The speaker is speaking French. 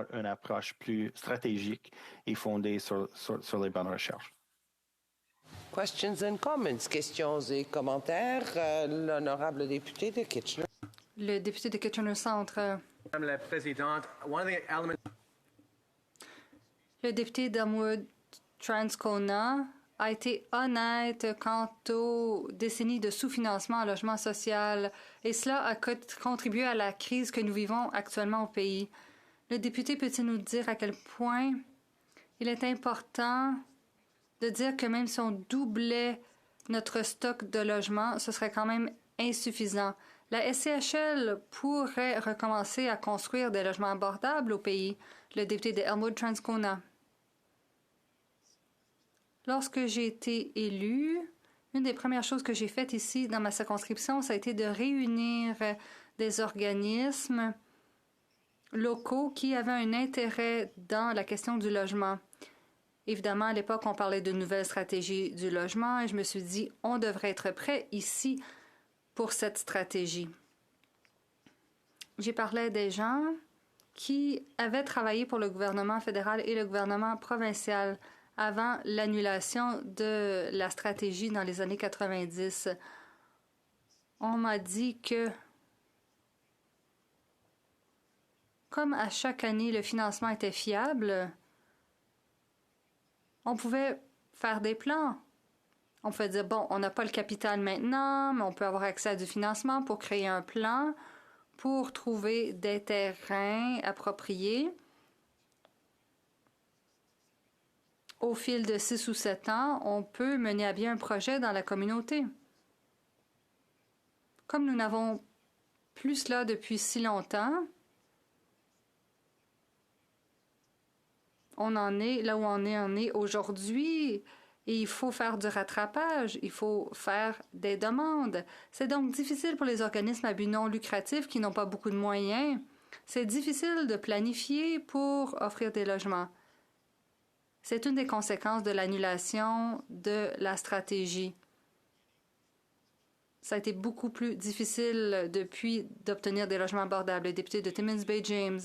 avoir une approche plus stratégique et fondée sur les bonnes recherches. Questions and comments. Questions et commentaires. L'honorable député de Kitchener. Le député de Kitchener-Centre. Madame la Présidente, Le député d'Elmwood-Transcona a été honnête quant aux décennies de sous-financement en logement social et cela a contribué à la crise que nous vivons actuellement au pays. Le député peut-il nous dire à quel point il est important de dire que même si on doublait notre stock de logements, ce serait quand même insuffisant. La SCHL pourrait recommencer à construire des logements abordables au pays. Le député de Elmwood-Transcona. Lorsque j'ai été élue, une des premières choses que j'ai faites ici dans ma circonscription, ça a été de réunir des organismes locaux qui avaient un intérêt dans la question du logement. Évidemment, à l'époque, on parlait de nouvelles stratégies du logement et je me suis dit, on devrait être prêt ici pour cette stratégie. J'ai parlé à des gens qui avaient travaillé pour le gouvernement fédéral et le gouvernement provincial avant l'annulation de la stratégie dans les années 90. On m'a dit que, comme à chaque année, le financement était fiable, on pouvait faire des plans. On pouvait dire, bon, on n'a pas le capital maintenant, mais on peut avoir accès à du financement pour créer un plan, pour trouver des terrains appropriés. Au fil de 6 ou 7 ans, on peut mener à bien un projet dans la communauté. Comme nous n'avons plus cela depuis si longtemps, on en est là où on est aujourd'hui et il faut faire du rattrapage, il faut faire des demandes. C'est donc difficile pour les organismes à but non lucratif qui n'ont pas beaucoup de moyens. C'est difficile de planifier pour offrir des logements. C'est une des conséquences de l'annulation de la stratégie. Ça a été beaucoup plus difficile depuis d'obtenir des logements abordables. Le député de Timmins Bay James.